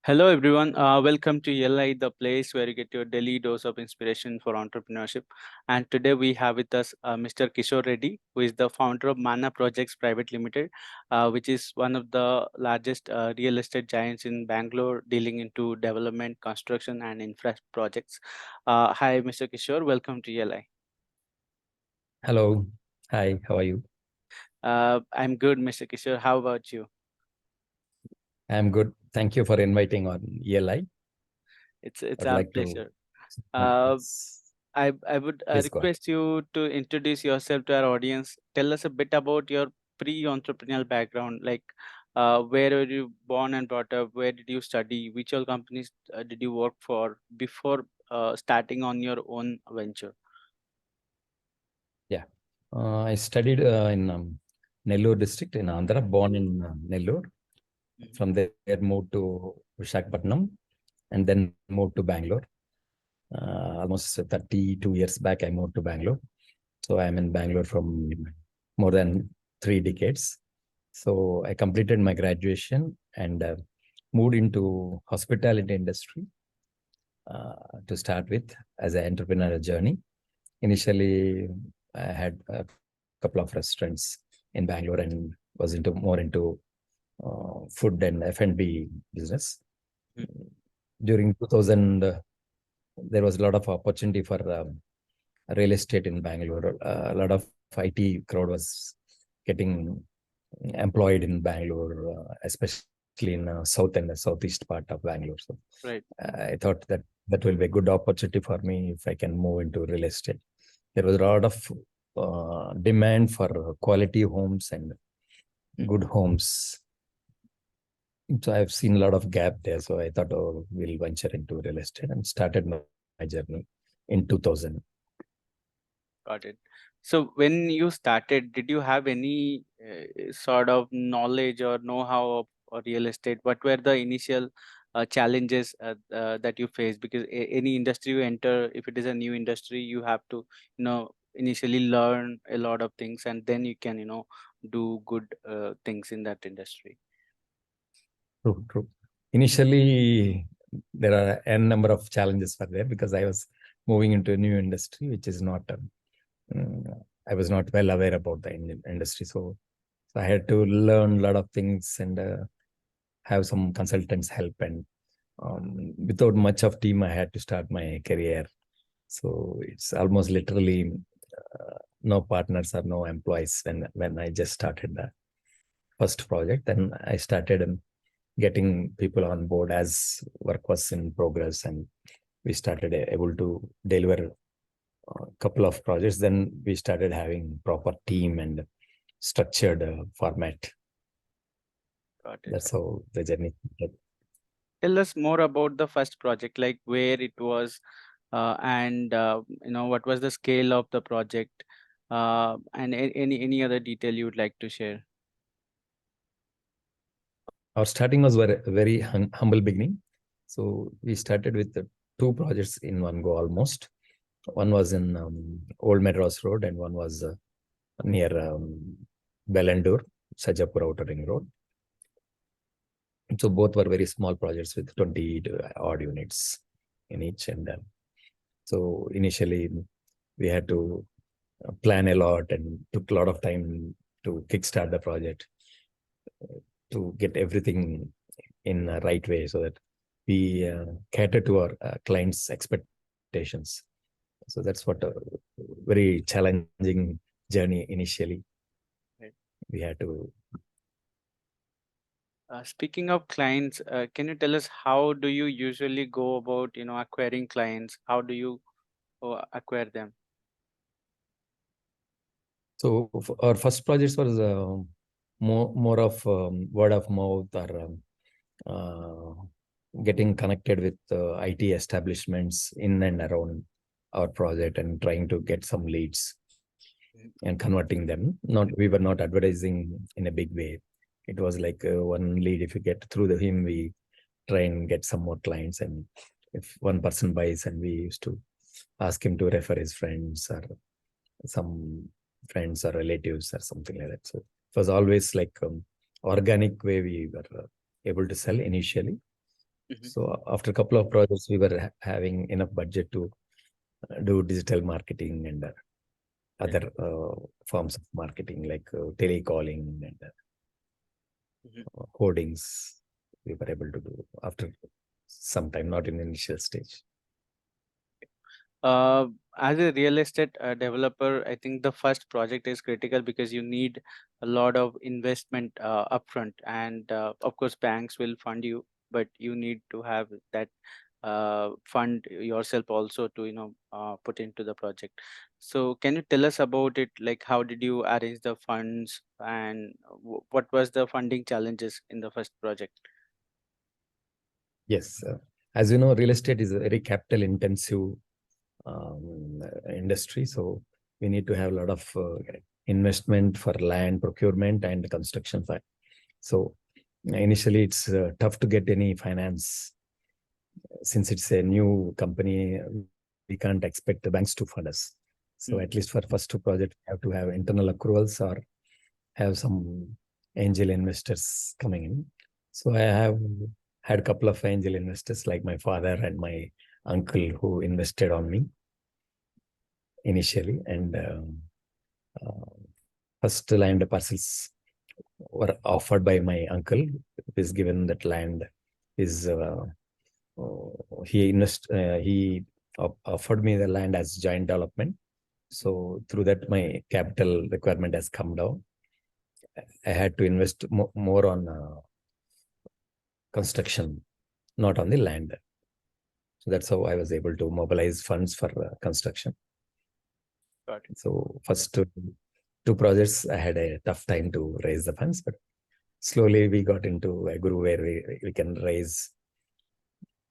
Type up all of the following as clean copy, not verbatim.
Hello, everyone. Welcome to ELI, the place where you get your daily dose of inspiration for entrepreneurship. And today we have with us Mr. Kishore Reddy, who is the founder of Mana Projects Private Limited, which is one of the largest real estate giants in Bangalore, dealing into development, construction, and infra projects. Hi, Mr. Kishore. Welcome to ELI. Hello. Hi, how are you? I'm good, Mr. Kishore. How about you? I'm good. Thank you for inviting on ELI. It's I'd our like to. pleasure. Uh, Yes. I would Please go ahead. request you to introduce yourself to our audience. Tell us a bit about your pre-entrepreneurial background, like where were you born and brought up, where did you study, which all companies did you work for before starting on your own venture? Yeah. I studied in Nellore district in Andhra, born in Nellore. Mhm. From there, moved to Visakhapatnam and then moved to Bangalore. Almost 32 years back, I moved to Bangalore. So I'm in Bangalore from more than 3 decades. So I completed my graduation and moved into hospitality industry to start with as an entrepreneurial journey. Initially, I had a couple of restaurants in Bangalore and was more into food and F&B business. Mhm. During 2000, there was a lot of opportunity for real estate in Bangalore. A lot of IT crowd was getting employed in Bangalore, especially in south and the southeast part of Bangalore. So Right. I thought that will be a good opportunity for me if I can move into real estate. There was a lot of demand for quality homes and Mhm. good homes. So I've seen a lot of gap there. So I thought, oh, we'll venture into real estate and started my journey in 2000. Got it. So when you started, did you have any sort of knowledge or know-how of real estate? What were the initial challenges that you faced? Because any industry you enter, if it is a new industry, you have to, initially learn a lot of things, and then you can, do good things in that industry. True, true. Initially, there are n number of challenges for there because I was moving into a new industry, which is not, I was not well aware about the industry. So I had to learn a lot of things and have some consultants help. And without much of team, I had to start my career. So it's almost literally no partners or no employees when I just started the first project. Then I started getting people on board as work was in progress, and we started able to deliver a couple of projects. Then we started having proper team and structured format. Got it. That's how the journey. Tell us more about the first project, like where it was, and what was the scale of the project, and any other detail you would like to share. Our starting was very humble beginning. So we started with the two projects in one go almost. One was in Old Madras Road and one was near Bellandur, Sajapur Outer Ring Road. So both were very small projects with 20 odd units in each. And so initially we had to plan a lot and took a lot of time to kickstart the project to get everything in the right way so that we cater to our clients' expectations. So that's what a very challenging journey initially. Right. We had to. Speaking of clients, can you tell us how do you usually go about, acquiring clients? How do you acquire them? So our first projects was more of word of mouth or getting connected with IT establishments in and around our project and trying to get some leads and converting them. Not we were not advertising in a big way. It was like one lead. If you get through him, we try and get some more clients. And if one person buys, and we used to ask him to refer his friends or some friends or relatives or something like that. So it was always like organic way we were able to sell initially. So after a couple of projects, we were having enough budget to do digital marketing and other forms of marketing like telecalling and hoardings. We were able to do after some time, not in the initial stage. As a real estate developer, I think the first project is critical because you need a lot of investment upfront, and of course, banks will fund you, but you need to have that fund yourself also to put into the project. So, can you tell us about it? Like, how did you arrange the funds, and what was the funding challenges in the first project? Yes, as you know, real estate is a very capital intensive industry. So we need to have a lot of investment for land procurement and construction. So initially, it's tough to get any finance since it's a new company. We can't expect the banks to fund us. So at least for first two projects, we have to have internal accruals or have some angel investors coming in. So I have had a couple of angel investors like my father and my uncle who invested on me initially. And first land parcels were offered by my uncle, who is given that land is he offered me the land as joint development. So through that, my capital requirement has come down. I had to invest more on construction, not on the land. So that's how I was able to mobilize funds for construction. Got it. So first two projects, I had a tough time to raise the funds, but slowly we got into a groove where we can raise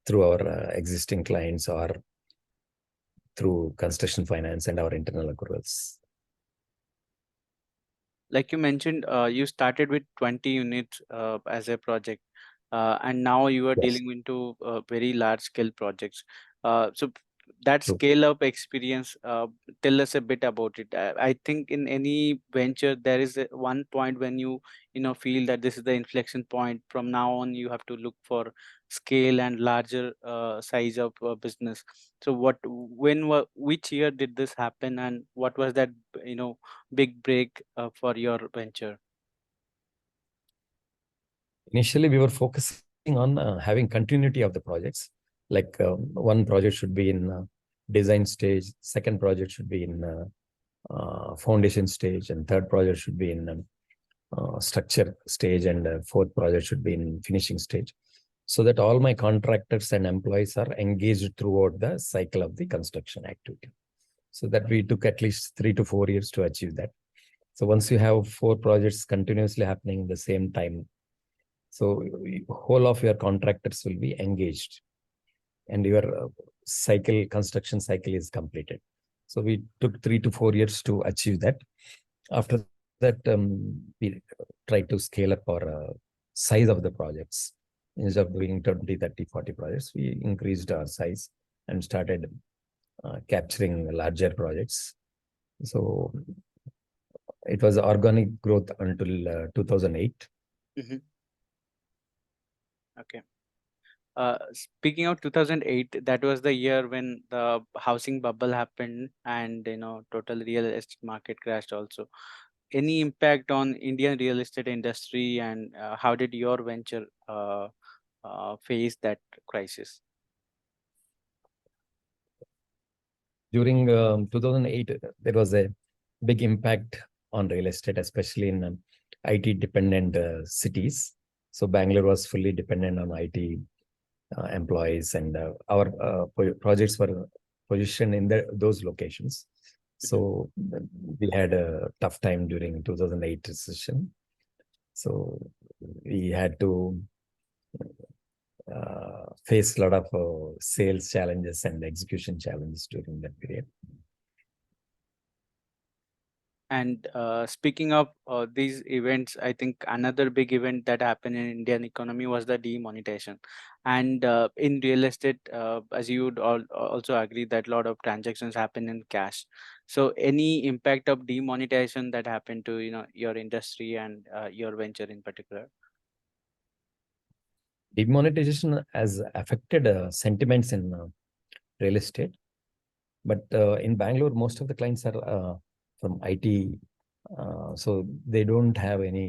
through our existing clients or through construction finance and our internal accruals. Like you mentioned, you started with 20 units as a project, and now you are Yes. dealing into very large scale projects. So that True. scale up experience, tell us a bit about it. I think in any venture there is one point when you feel that this is the inflection point. From now on, you have to look for scale and larger size of business. So which year did this happen, and what was that big break for your venture? Initially, we were focusing on having continuity of the projects. Like one project should be in design stage, second project should be in foundation stage, and third project should be in structure stage, and fourth project should be in finishing stage. So that all my contractors and employees are engaged throughout the cycle of the construction activity. So that we took at least 3 to 4 years to achieve that. So once you have 4 projects continuously happening at the same time, so whole of your contractors will be engaged and your construction cycle is completed. So we took 3 to 4 years to achieve that. After that, we tried to scale up our size of the projects. Instead of doing 20, 30, 40 projects, we increased our size and started capturing larger projects. So it was organic growth until 2008. Okay. Speaking of 2008, that was the year when the housing bubble happened and total real estate market crashed also. Any impact on Indian real estate industry, and how did your venture face that crisis? During 2008, there was a big impact on real estate, especially in IT dependent cities. So Bangalore was fully dependent on IT employees, and our projects were positioned in those locations. So we had a tough time during 2008 recession. So we had to face a lot of sales challenges and execution challenges during that period. And speaking of these events, I think another big event that happened in Indian economy was the demonetization. And in real estate, as you would also agree that a lot of transactions happen in cash. So any impact of demonetization that happened to your industry and your venture in particular? demonetization has affected sentiments in real estate. But in Bangalore, most of the clients are from IT, so they don't have any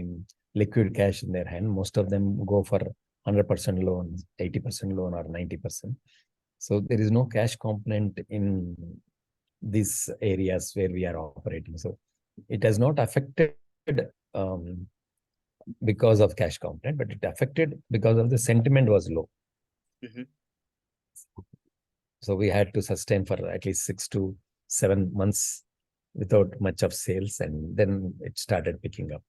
liquid cash in their hand. Most of them go for 100% loan, 80% loan, or 90%. So there is no cash component in these areas where we are operating. So it has not affected um, because of cash component, but it affected because of the sentiment was low. Mhm. So we had to sustain for at least 6 to 7 months without much of sales, and then it started picking up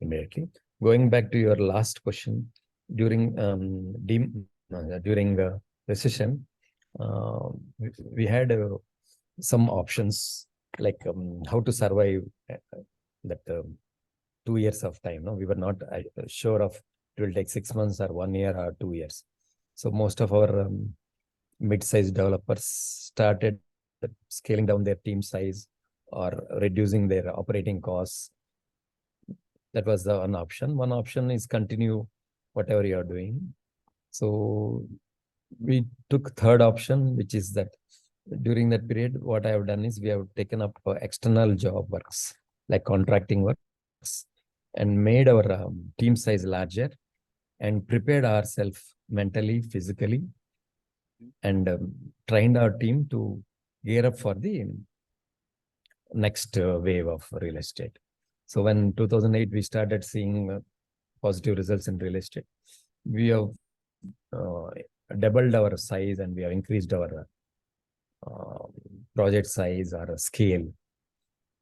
immediately. Going back to your last question, during recession, uh, we had some options like how to survive that 2 years of time. No, we were not sure of it will take 6 months or 1 year or 2 years. So most of our mid-sized developers started scaling down their team size or reducing their operating costs. That was the one option. One option is continue whatever you are doing. So we took third option, which is that during that period, what I have done is we have taken up external job works like contracting works and made our team size larger and prepared ourselves mentally, physically, and trained our team to gear up for the next wave of real estate. So when 2008 we started seeing positive results in real estate, we have doubled our size and we have increased our uh, project size or scale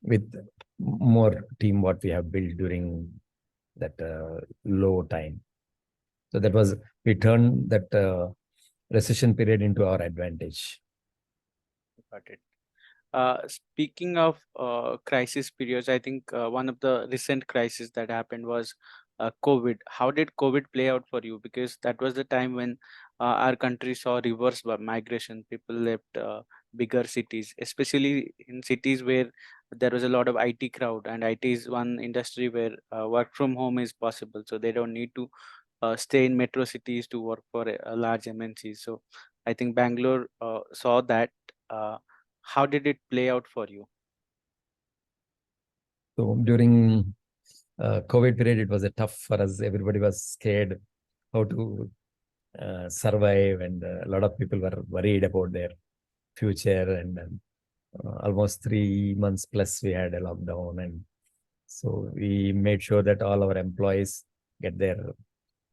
with more team what we have built during that low time. So that was, we turned that recession period into our advantage. Got it. Speaking of crisis periods, I think one of the recent crises that happened was COVID. How did COVID play out for you? Because that was the time when our country saw reverse migration. People left bigger cities, especially in cities where there was a lot of IT crowd, and IT is one industry where work from home is possible. So they don't need to stay in metro cities to work for a large MNCs. So I think Bangalore saw that. Uh, how did it play out for you? So during COVID period, it was a tough for us. Everybody was scared how to survive, and a lot of people were worried about their future. And almost 3 months plus, we had a lockdown, and so we made sure that all our employees get their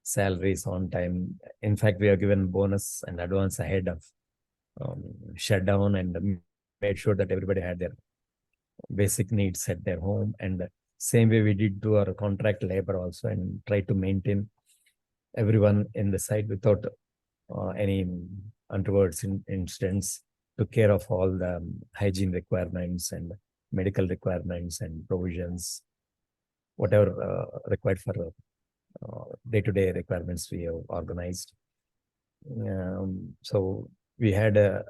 salaries on time. In fact, we are given bonus and advance ahead of um, shutdown, and made sure that everybody had their basic needs at their home. And same way we did to our contract labor also, and try to maintain everyone in the site without any untoward incidents. Took care of all the hygiene requirements and medical requirements and provisions, whatever required for day-to-day requirements we have organized. So we had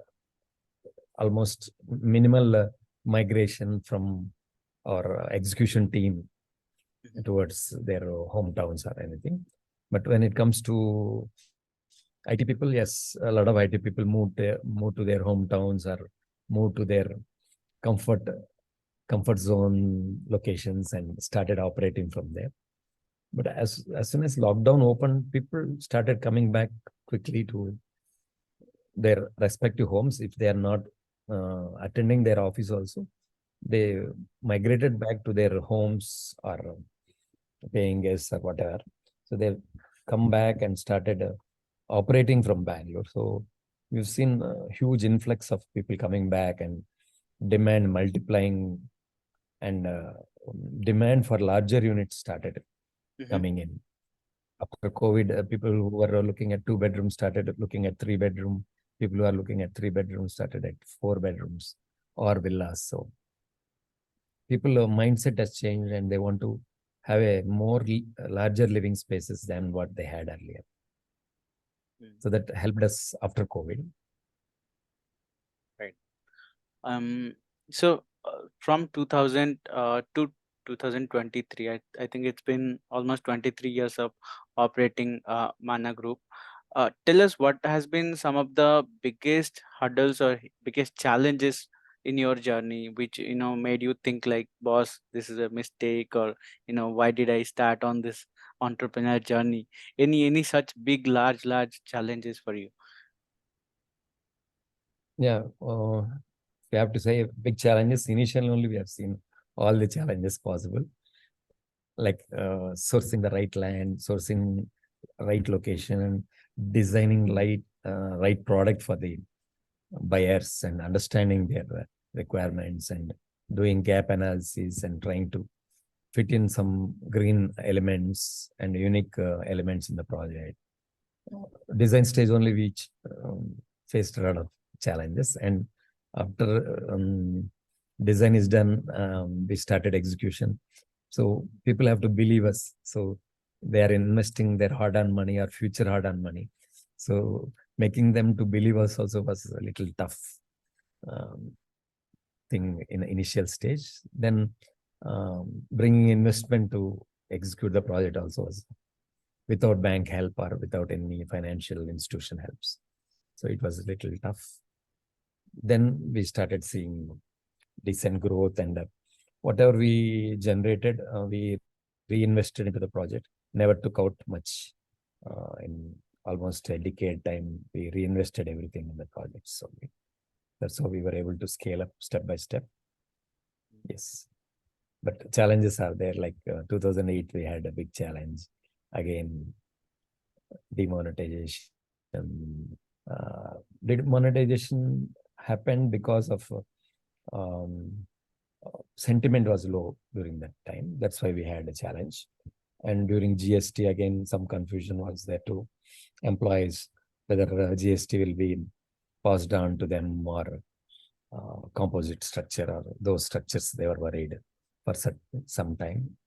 almost minimal migration from our execution team towards their hometowns or anything. But when it comes to IT people, yes, a lot of IT people moved to their hometowns or moved to their comfort zone locations and started operating from there. But as soon as lockdown opened, people started coming back quickly to their respective homes. If they are not attending their office also, they migrated back to their homes or paying guests or whatever. So they've come back and started operating from Bangalore. So we've seen a huge influx of people coming back, and demand multiplying, and demand for larger units started coming in. After COVID, people who were looking at 2 bedrooms started looking at 3 bedroom. People who are looking at 3 bedrooms started at 4 bedrooms or villas. So people mindset has changed, and they want to have a more larger living spaces than what they had earlier. So that helped us after COVID. Right. So from 2000 to 2023. I think it's been almost 23 years of operating Mana Group. Tell us what has been some of the biggest hurdles or biggest challenges in your journey, which made you think like, boss, this is a mistake, or why did I start on this entrepreneur journey? Any such big, large challenges for you? Yeah, we have to say big challenges. Initially, only we have seen all the challenges possible, like sourcing the right land, sourcing right location, and designing right product for the buyers, and understanding their requirements, and doing gap analysis, and trying to fit in some green elements and unique elements in the project. Design stage only which faced a lot of challenges, and after design is done, we started execution. So people have to believe us. So they are investing their hard-earned money or future hard-earned money. So making them to believe us also was a little tough um, thing in the initial stage. Then bringing investment to execute the project also was without bank help or without any financial institution helps. So it was a little tough. Then we started seeing decent growth, and whatever we generated, we reinvested into the project. Never took out much. In almost a decade time, we reinvested everything in the project. So that's how we were able to scale up step by step. Yes, but challenges are there. Like 2008, we had a big challenge. Again, demonetization. Demonetization happened because of sentiment was low during that time. That's why we had a challenge. And during GST, again, some confusion was there too. Employees, whether GST will be passed down to them or composite structure, or those structures they were worried for some time.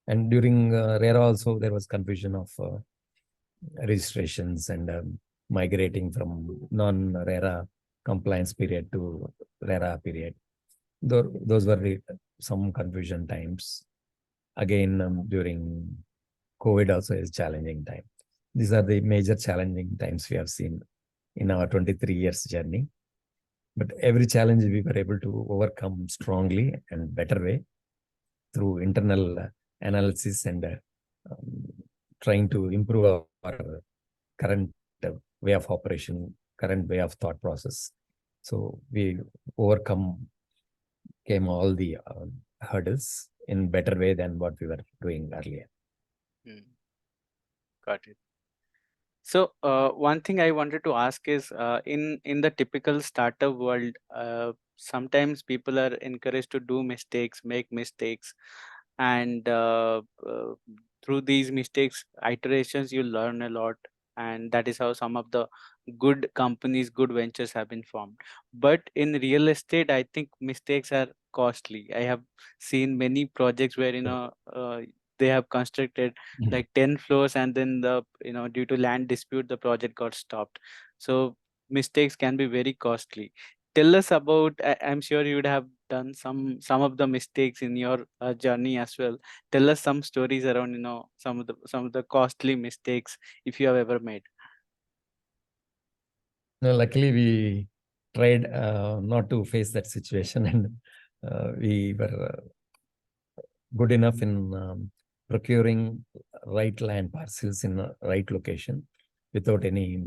And during RERA also, there was confusion of registrations and migrating from non-RERA compliance period to RERA period. Those were some confusion times. Again, during COVID also is challenging time. These are the major challenging times we have seen in our 23 years journey. But every challenge we were able to overcome strongly and better way through internal analysis and trying to improve our current way of operation, current way of thought process. So we came all the hurdles in better way than what we were doing earlier. Got it. So one thing I wanted to ask is, in the typical startup world, sometimes people are encouraged to do mistakes, make mistakes, and through these mistakes, iterations, you learn a lot, and that is how some of the good companies, good ventures have been formed. But in real estate, I think mistakes are costly. I have seen many projects where they have constructed like 10 floors, and then due to land dispute, the project got stopped. So mistakes can be very costly. Tell us about, I'm sure you would have done some of the mistakes in your journey as well. Tell us some stories around some of the costly mistakes, if you have ever made. No, luckily we tried not to face that situation, and we were good enough in procuring right land parcels in the right location without any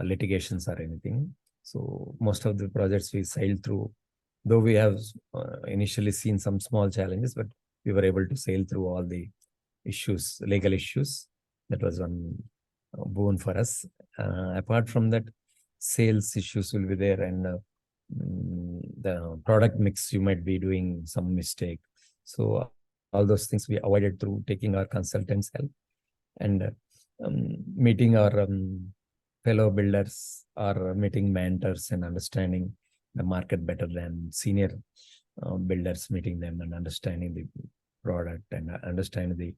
litigations or anything. So most of the projects we sailed through, though we have initially seen some small challenges, but we were able to sail through all the issues, legal issues. That was one boon for us. Apart from that, sales issues will be there, and the product mix, you might be doing some mistake. So all those things we avoided through taking our consultants' help and meeting our fellow builders, or meeting mentors and understanding the market better than senior builders, meeting them and understanding the product and understanding the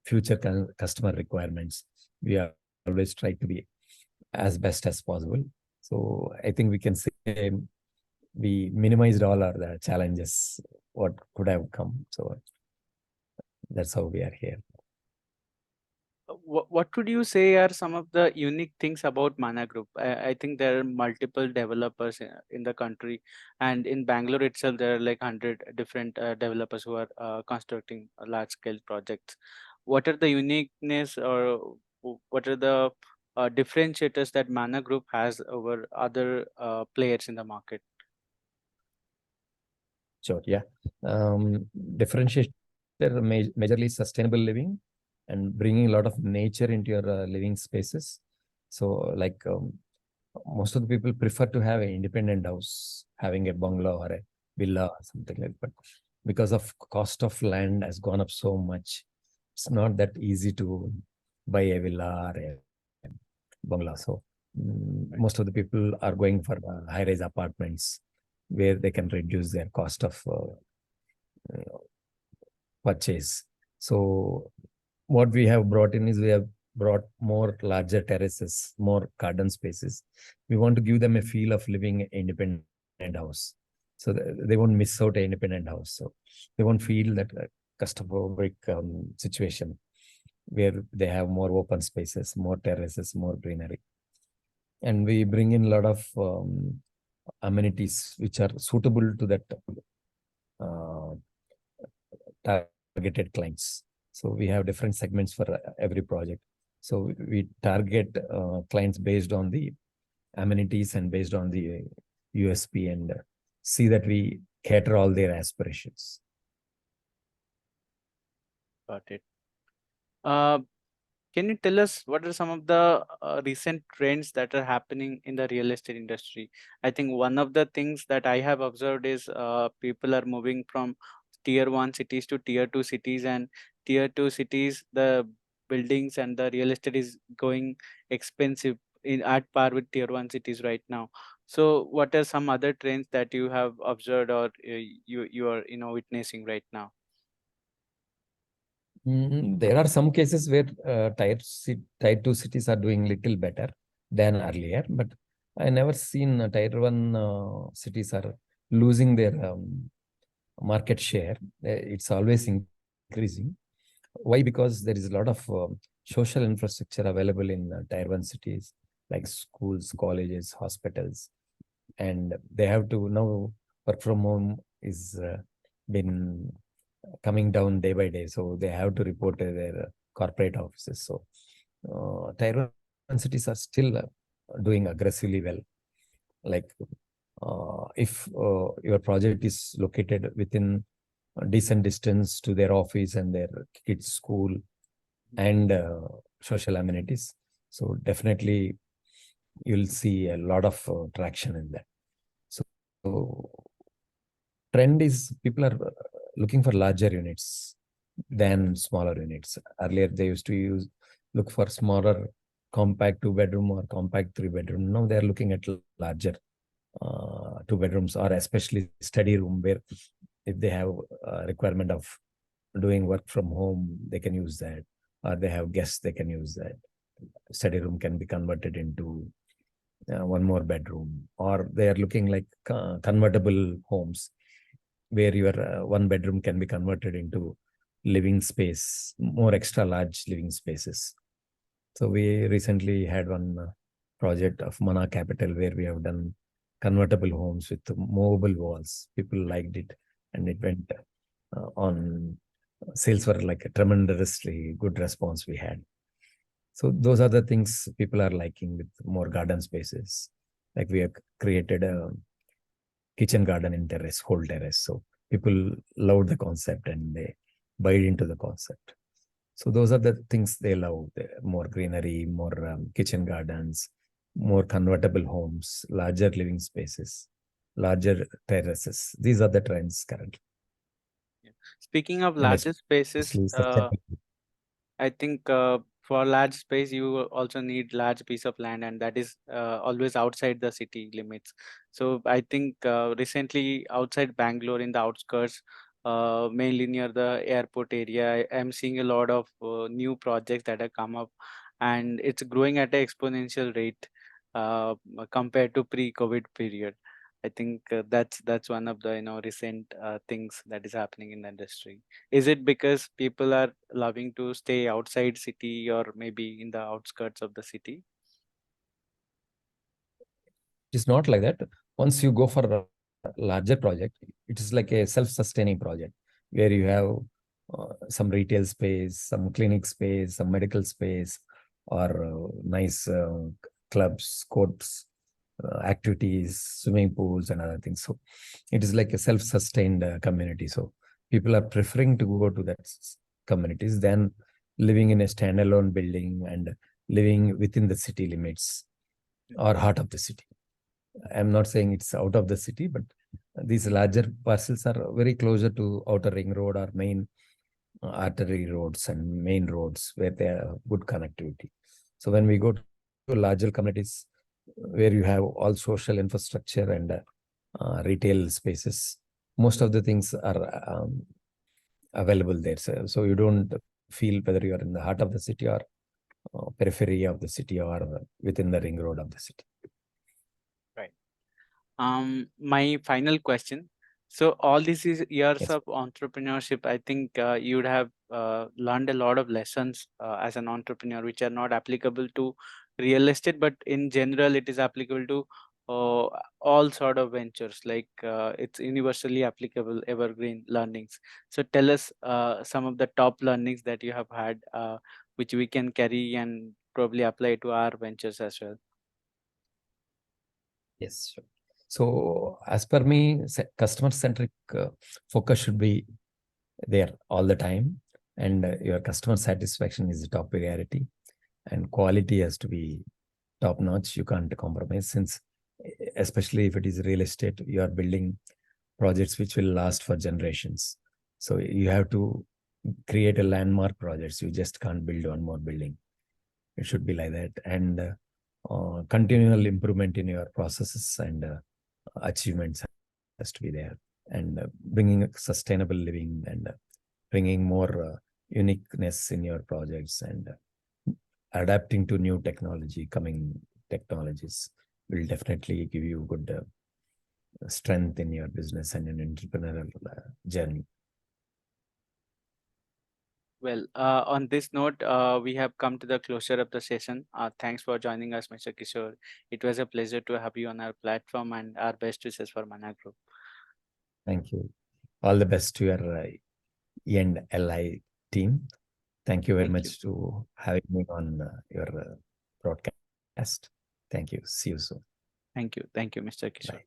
future customer requirements. We always try to be as best as possible. So I think we can say we minimized all our challenges what could have come. So that's how we are here. What would you say are some of the unique things about Mana Group? I think there are multiple developers in the country, and in Bangalore itself, there are like 100 different developers who are constructing large scale projects. What are the uniqueness, or what are the differentiators that Mana Group has over other players in the market? Sure, yeah. Differentiator majorly sustainable living and bringing a lot of nature into your living spaces. So like most of the people prefer to have an independent house, having a bungalow or a villa or something like that. But because of cost of land has gone up so much, it's not that easy to buy a villa or a bungalow. So most of the people are going for high-rise apartments where they can reduce their cost of purchase. So what we have brought in is we have brought more larger terraces, more garden spaces. We want to give them a feel of living an independent house. So they won't miss out an independent house. So they won't feel that claustrophobic situation where they have more open spaces, more terraces, more greenery. And we bring in a lot of amenities which are suitable to that uh, targeted clients. So we have different segments for every project. So we target clients based on the amenities and based on the USP, and see that we cater all their aspirations. Got it. Uh, Can you tell us what are some of the recent trends that are happening in the real estate industry? I think one of the things that I have observed is people are moving from tier one cities to tier two cities, and tier two cities, the buildings and the real estate is going expensive in at par with tier one cities right now. So, what are some other trends that you have observed, or you are witnessing right now? There are some cases where tier 2 cities are doing little better than earlier, but I never seen tier 1 cities are losing their market share. It's always increasing. Why? Because there is a lot of social infrastructure available in tier 1 cities, like schools, colleges, hospitals, and they have to now work from home is been coming down day by day. So they have to report to their corporate offices. So tier 1 cities are still doing aggressively well. Like if your project is located within a decent distance to their office and their kids' school and social amenities, so definitely you'll see a lot of traction in that. So trend is people are looking for larger units than smaller units. Earlier they used to look for smaller compact 2-bedroom or compact 3-bedroom. Now they are looking at larger 2 bedrooms, or especially study room, where if they have a requirement of doing work from home, they can use that, or they have guests, they can use that. Study room can be converted into one more bedroom, or they are looking like convertible homes where your 1 bedroom can be converted into living space, more extra large living spaces. So we recently had one project of Mana Capital where we have done convertible homes with movable walls. People liked it, and it went on. Sales were like a tremendously good response we had. So those are the things people are liking, with more garden spaces. Like we have created a kitchen garden in terrace, whole terrace. So people loved the concept and they buy into the concept. So those are the things they love: more greenery, more kitchen gardens, more convertible homes, larger living spaces, larger terraces. These are the trends currently. Yeah. Speaking of And larger spaces, especially sustainable. I think for large space, you also need large piece of land, and that is always outside the city limits. So I think recently outside Bangalore, in the outskirts, mainly near the airport area, I am seeing a lot of new projects that have come up, and it's growing at an exponential rate compared to pre-COVID period. I think that's one of the recent things that is happening in the industry. Is it because people are loving to stay outside city or maybe in the outskirts of the city? It's not like that. Once you go for a larger project, it is like a self-sustaining project where you have some retail space, some clinic space, some medical space, or nice clubs, courts, activities, swimming pools, and other things. So it is like a self-sustained community. So people are preferring to go to that communities than living in a standalone building and living within the city limits or heart of the city. I'm not saying it's out of the city, but these larger parcels are very closer to outer ring road or main artery roads and main roads where there are good connectivity. So when we go to larger communities where you have all social infrastructure and retail spaces, most of the things are available there. So you don't feel whether you are in the heart of the city or periphery of the city or within the ring road of the city. Right. My final question. So all these years Yes. of entrepreneurship, I think you would have learned a lot of lessons as an entrepreneur, which are not applicable to real estate, but in general, it is applicable to uh, all sort of ventures. Like it's universally applicable, evergreen learnings. So tell us some of the top learnings that you have had, which we can carry and probably apply to our ventures as well. Yes, sure. So as per me, customer-centric focus should be there all the time, and your customer satisfaction is the top priority, and quality has to be top notch. You can't compromise, since especially if it is real estate, you are building projects which will last for generations. So you have to create a landmark projects. You just can't build one more building. It should be like that, and continual improvement in your processes and achievements has to be there, and bringing sustainable living and bringing more uniqueness in your projects, and adapting to new coming technologies will definitely give you good strength in your business and an entrepreneurial journey. Well, on this note, we have come to the closure of the session. Thanks for joining us, Mr. Kishore. It was a pleasure to have you on our platform, and our best wishes for Mana Group. Thank you. All the best to your E&LI team. Thank you very Thank you. much to having me on your broadcast. Thank you. See you soon. Thank you. Thank you, Mr. Kishore. Bye.